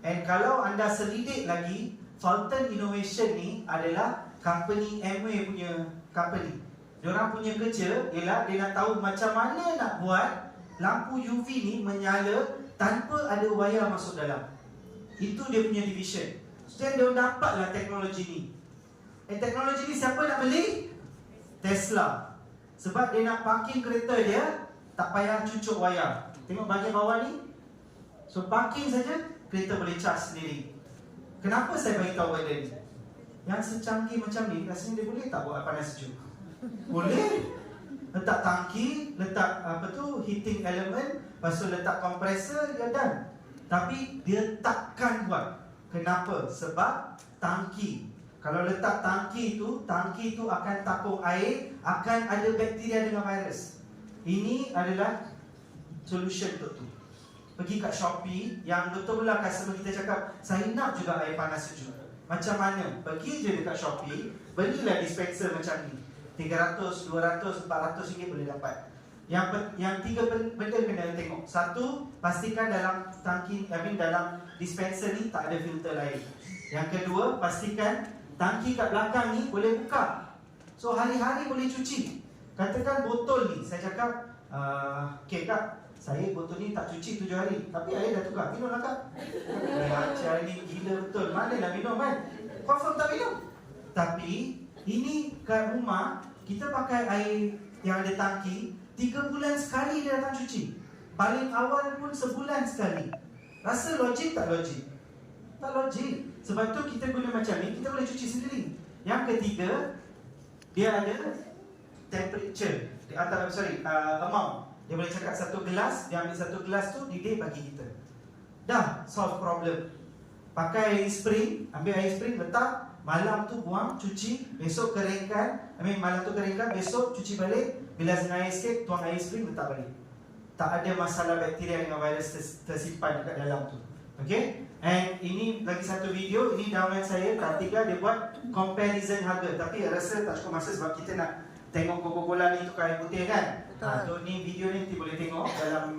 And kalau anda selidik lagi, Fulton Innovation ni adalah company Amway punya company. Diorang punya kerja ialah dia nak tahu macam mana nak buat lampu UV ni menyala tanpa ada wayar masuk dalam. Itu dia punya division. So dia dapatlah teknologi ni. Teknologi ni siapa nak beli? Tesla. Sebab dia nak parking kereta dia tak payah cucuk wayar. Tengok bahagian bawah ni. So parking saja kereta boleh charge sendiri. Kenapa saya bagi tahu pada ni? Yang secanggih macam ni rasanya dia boleh tak buat panas sejuk? Boleh. Letak tangki, letak heating element, lepas tu letak kompresor, dia done. Tapi dia takkan buat. Kenapa? Sebab tangki. Kalau letak tangki itu akan tapung air, akan ada bakteria dengan virus. Ini adalah solution untuk tu. Pergi kat Shopee, yang betul-betul customer kita cakap, saya nak juga air panas sejuk. Macam mana? Pergi je dekat Shopee, belilah dispenser macam ni. 300, 200, 400 ringgit boleh dapat. Yang tiga benda kena tengok. Satu, pastikan dalam tangki, dalam dispenser ni tak ada filter lain. Yang kedua, pastikan tangki kat belakang ni boleh buka. So hari-hari boleh cuci. Katakan botol ni, saya cakap, okay kak, saya botol ni tak cuci 7 hari, tapi air dah tukar, minum lah kak. Macam ni gila betul, mana nak minum kan? Confirm tak minum. Tapi ini kat rumah, kita pakai air yang ada tangki 3 bulan sekali dia datang cuci. Paling awal pun sebulan sekali. Rasa logik tak logik? Tak logik. Sebab tu kita guna macam ni, kita boleh cuci sendiri. Yang ketiga, dia ada temperature, amount. Dia boleh cakap 1 gelas, dia ambil 1 gelas tu, dia bagi kita. Dah solve problem. Pakai air spring, ambil air spring, letak, malam tu buang, cuci, besok keringkan. Malam tu keringkan, besok cuci balik. Bilas dengan air sikit, tuang air spring, letak balik. Tak ada masalah bakteria dengan virus tersimpan dekat dalam tu. Okay? And ini lagi satu video, ini download saya, Kartika, dia buat comparison harga. Tapi rasa tak cukup masa sebab kita nak tengok Coca-Cola ni tukar air putih kan. So ni video ni nanti boleh tengok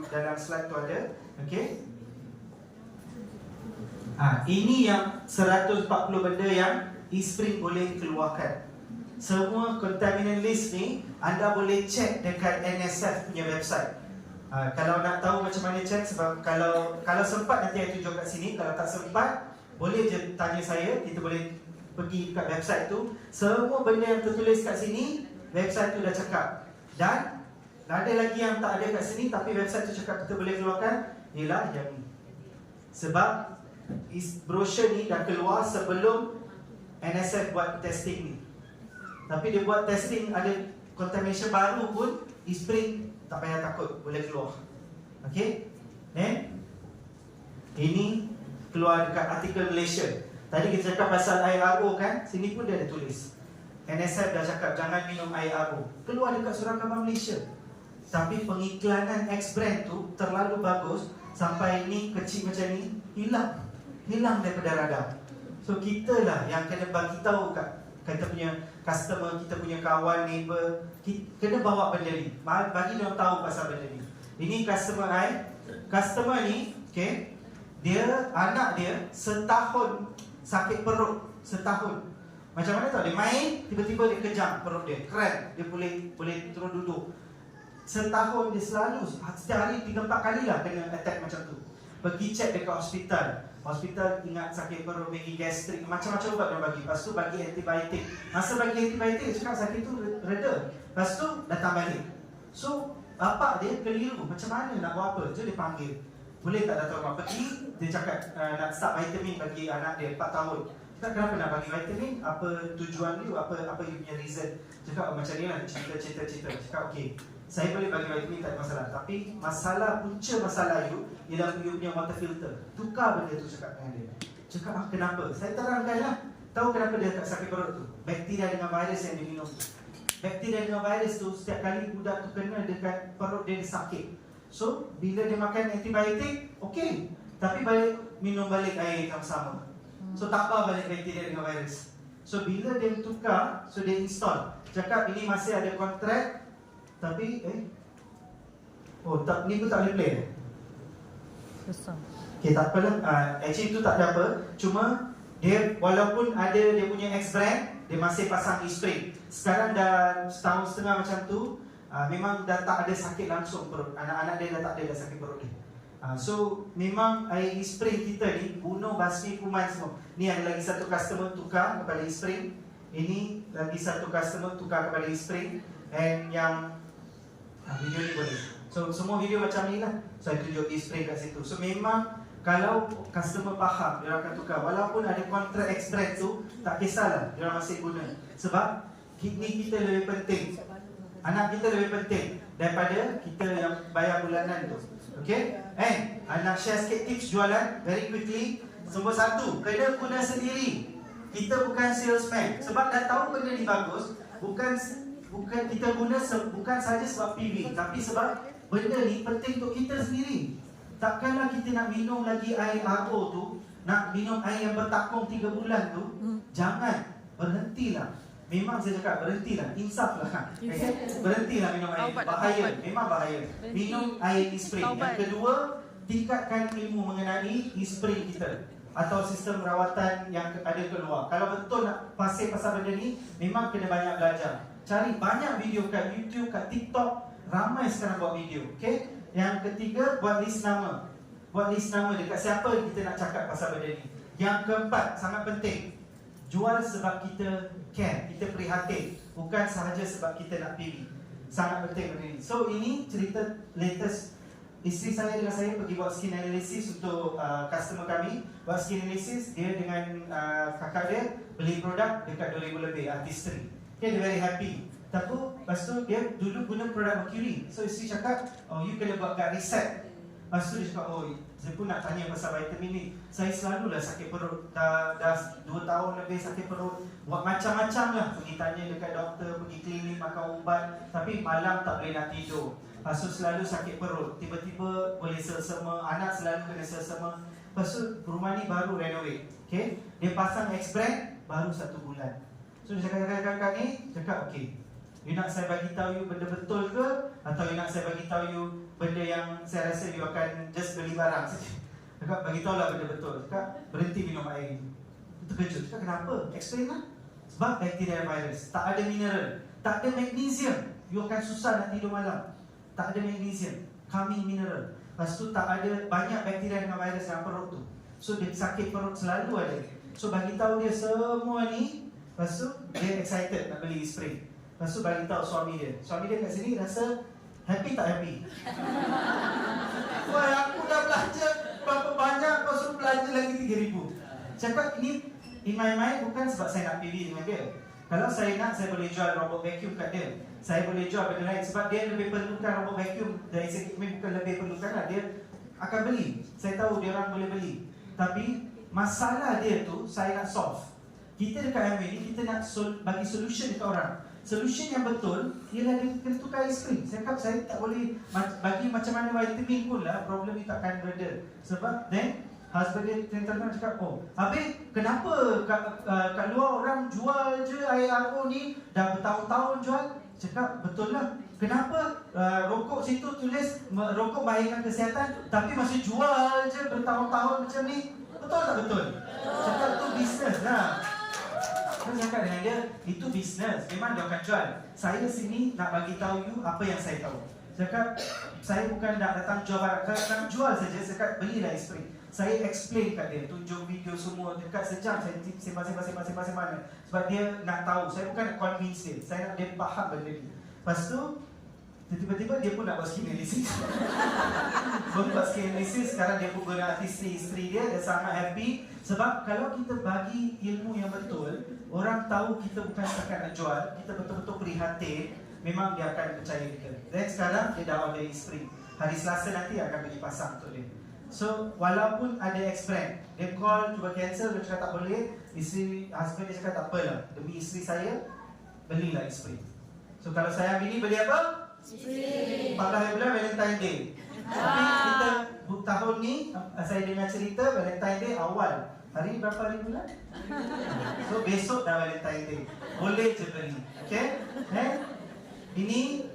dalam slide tu ada. Okay. Ini yang 140 benda yang e-spring boleh keluarkan. Semua contaminant list ni anda boleh check dekat NSF punya website. Kalau nak tahu macam mana check, sebab kalau sempat nanti saya tunjuk kat sini. Kalau tak sempat, boleh je tanya saya. Kita boleh pergi kat website tu. Semua benda yang tertulis kat sini, website tu dah cakap. Dan ada lagi yang tak ada kat sini, tapi website tu cakap kita boleh keluarkan, ialah yang ni. Sebab brochure ni dah keluar sebelum NSF buat testing ni. Tapi dia buat testing, ada contamination baru pun, e-spring tak payah takut, boleh keluar. Okay. Ini keluar dekat artikel Malaysia. Tadi kita cakap pasal air RO kan, sini pun dia ada tulis. NSF dah cakap jangan minum air RO. Keluar dekat surat khabar Malaysia. Tapi pengiklanan X-brand tu terlalu bagus sampai ni kecil macam ni hilang daripada radar. So kita lah yang kena bagi tahu kat kita punya customer, kita punya kawan, neighbor, kena bawa benda ni, bagi dia tahu pasal benda ni. Ini customer customer ni, okay, dia anak dia setahun sakit perut, setahun. Macam mana tahu? Dia main, tiba-tiba dia kejang perut dia, cramp, dia boleh terus duduk. Setahun dia selalu, setiap hari 3-4 kali lah kena attack macam tu. Pergi check dekat hospital ingat sakit perut, bagi gastrik, macam-macam ubat dia bagi. Lepas tu bagi antibiotik. Masa bagi antibiotik, cakap sakit tu reda. Lepas tu datang balik. So bapak dia keliru, macam mana nak buat apa? So dia panggil, boleh tak datang rumah? Pergi, dia cakap nak start vitamin bagi anak dia 4 tahun. Cakap kenapa nak bagi vitamin? Apa tujuan you? Apa you punya reason? Cakap macam ni lah, cerita. Cakap okey, saya boleh bagi vitamin, tak ada masalah. Tapi punca masalah you ialah you punya water filter. Tukar benda tu, cakap dengan dia. Cakap kenapa? Saya terangkan lah. Tahu kenapa dia tak sakit perut tu? Bakteria dengan virus yang dia minum. Bakteria dengan virus tu, setiap kali budak tu kena dekat perut dia sakit. So bila dia makan antibiotik, okey, tapi balik minum balik air yang sama. So tambah balik bakteria dengan virus. So bila dia tukar, so dia install. Cakap ini masih ada kontrak. Tapi ni pun tak boleh play. Okay, tak apalah. Actually tu tak ada apa. Cuma dia walaupun ada dia punya X-brand, dia masih pasang e-spring. Sekarang dah setahun setengah macam tu, memang dah tak ada sakit langsung perut. Anak-anak dia dah tak ada sakit perut dia. So memang air e-spring kita ni bunuh basmi kuman semua. Ni ada lagi satu customer tukar kepada e-spring. Ini lagi satu customer tukar kepada e-spring. And yang video ni boleh. So semua video macam ni lah. So saya tunjuk e-spring kat situ. So memang kalau customer faham, dia akan tukar. Walaupun ada kontrak X-brand tu, tak kisahlah, dia masih guna. Sebab kidney kita lebih penting, anak kita lebih penting daripada kita yang bayar bulanan tu. Okay? And nak share sikit tips jualan very quickly. Nombor 1, kena guna sendiri. Kita bukan salesman. Sebab dah tahu benda ni bagus, bukan kita guna bukan saja sebab PV, tapi sebab benda ni penting untuk kita sendiri. Takkanlah kita nak minum lagi air RO tu, nak minum air yang bertakung 3 bulan tu. Jangan, berhentilah. Memang saya cakap berhentilah, insaflah. Berhentilah minum air, bahaya, memang bahaya. Minum air e-spring. Yang kedua, tingkatkan ilmu mengenai e-spring kita atau sistem rawatan yang ada keluar. Kalau betul nak pasal benda ni, memang kena banyak belajar. Cari banyak video kat YouTube, kat TikTok. Ramai sekarang buat video. Okay? Yang ketiga, buat list nama. Buat list nama dekat siapa kita nak cakap pasal benda ni. Yang keempat, sangat penting, jual sebab kita care, kita prihatin, bukan sahaja sebab kita nak PV. Sangat penting benda ni. So ini cerita latest. Isteri saya dengan saya pergi buat skin analysis untuk customer kami. Buat skin analysis, dia dengan kakak dia beli produk dekat 2,000 lebih, Artistry. Okay, dia very happy. Tapi lepas tu dia dulu guna produk Mercury. So isteri cakap, oh you kena buat kat reset. Lepas tu dia cakap, oh saya pun nak tanya pasal vitamin ni. Saya selalulah sakit perut, dah 2 tahun lebih sakit perut. Buat macam-macam lah, pergi tanya dekat doktor, pergi klinik, makan ubat. Tapi malam tak boleh nak tidur. Lepas tu selalu sakit perut, tiba-tiba boleh selsema, anak selalu kena selsema. Lepas tu rumah ni baru renovate, okay? Dia pasang X-brand baru 1 bulan. So dia cakap ni, cakap okay, you nak saya bagi tahu you benda betul ke, atau you nak saya bagi tahu you benda yang saya rasa you akan just beli barang saja. Cakap bagi tahu lah benda betul. Cakap berhenti minum air. Terkejut. Cakap kenapa? Explain lah. Sebab bakteria virus, tak ada mineral, tak ada magnesium, you akan susah nak tidur malam. Tak ada magnesium, kami mineral. Lepas tu tak ada banyak bakteria dengan virus dalam perut tu. So dia sakit perut selalu ada. So bagi tahu dia semua ni. Lepas tu dia excited nak beli spray. Lepas tu bagi tahu suami dia. Suami dia kat sini rasa happy tak happy? Wah, aku dah belanja berapa banyak, kau suruh belanja lagi 3,000. Cakap ini in my mind bukan sebab saya nak pilih dengan dia. Kalau saya nak, saya boleh jual robot vacuum kat dia. Saya boleh jual benda lain sebab dia lebih perlukan robot vacuum. Dari segi bukan lebih perlukan lah, dia akan beli. Saya tahu dia orang boleh beli. Tapi masalah dia tu saya nak solve. Kita dekat MA ni kita nak bagi solution dekat orang. Solution yang betul ialah dia kena tukar isteri. Saya cakap saya tak boleh bagi macam mana vitamin pun lah, problem ni takkan reda. Sebab then husband dia tentang cakap, oh habis kenapa kat luar orang jual je air RO ni dah bertahun-tahun jual? Cakap betul lah. Kenapa rokok situ tulis rokok baikkan kesihatan, tapi masih jual je bertahun-tahun macam ni? Betul tak betul? Cakap tu bisnes lah. Saya cakap dengan dia, itu bisnes, memang dia akan jual. Saya sini nak bagi tahu you apa yang saya tahu. Cakap, saya bukan nak datang jual barang, nak jual saja. Cakap, belilah isteri. Saya explain kat dia, tunjuk video semua. Dekat sejam saya sembang. Sebab dia nak tahu, saya bukan nak convince dia. Saya nak dia faham benda ni. Lepas tu, tiba-tiba dia pun nak buat skin analysis. Buat skin analysis, sekarang dia pun berarti isteri dia sangat happy. Sebab kalau kita bagi ilmu yang betul, orang tahu kita bukan setakat nak jual, kita betul-betul prihatin, memang dia akan percaya kita. Dan sekarang dia dah order isteri. Hari Selasa nanti akan pergi pasang untuk dia. So, walaupun ada X-brand, dia call, cuba cancel, dia cakap tak boleh. Isteri, husband dia cakap tak apalah, demi isteri saya, belilah isteri. So, kalau saya ambil ni, beli apa? Isteri. 14 bulan Valentine Day. Tapi kita tahun ni, saya dengar cerita Valentine Day awal. Hari berapa hari bulan? So besok dah Valentine Day. Boleh je beli. Okay? Ini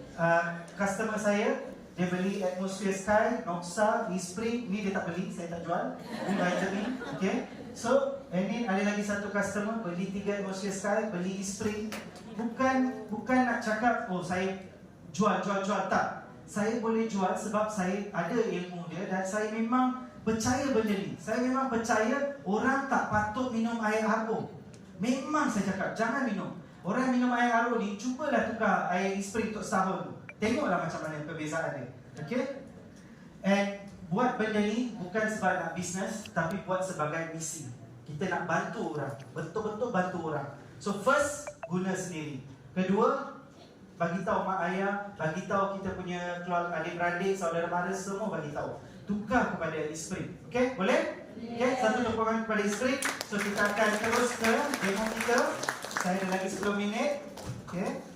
customer saya. Dia beli Atmosphere Sky, Noxa, Esprit. Ni dia tak beli, saya tak jual. Ni vitamin. Okay? So, ini ada lagi satu customer beli 3 Atmosphere Sky, beli Esprit. Bukan nak cakap, oh saya jual, tak. Saya boleh jual sebab saya ada ilmu dia dan saya memang percaya benda ni. Saya memang percaya orang tak patut minum air RO. Memang saya cakap, jangan minum. Orang minum air RO ni, cubalah tukar air Esprit untuk setahun. Tengoklah macam mana perbezaan dia. Okay? And buat benda ni bukan sebab nak bisnes, tapi buat sebagai misi. Kita nak bantu orang. Betul-betul bantu orang. So first, guna sendiri. Kedua, bagi tahu mak ayah, bagi tahu kita punya keluarga, adik-beradik, saudara-mara, semua bagi tahu. Tukar kepada Esprit. Okey, boleh? Okey, satu dukungan kepada Esprit. So kita akan terus ke demo kita. Saya ada lagi 10 minit. Okey.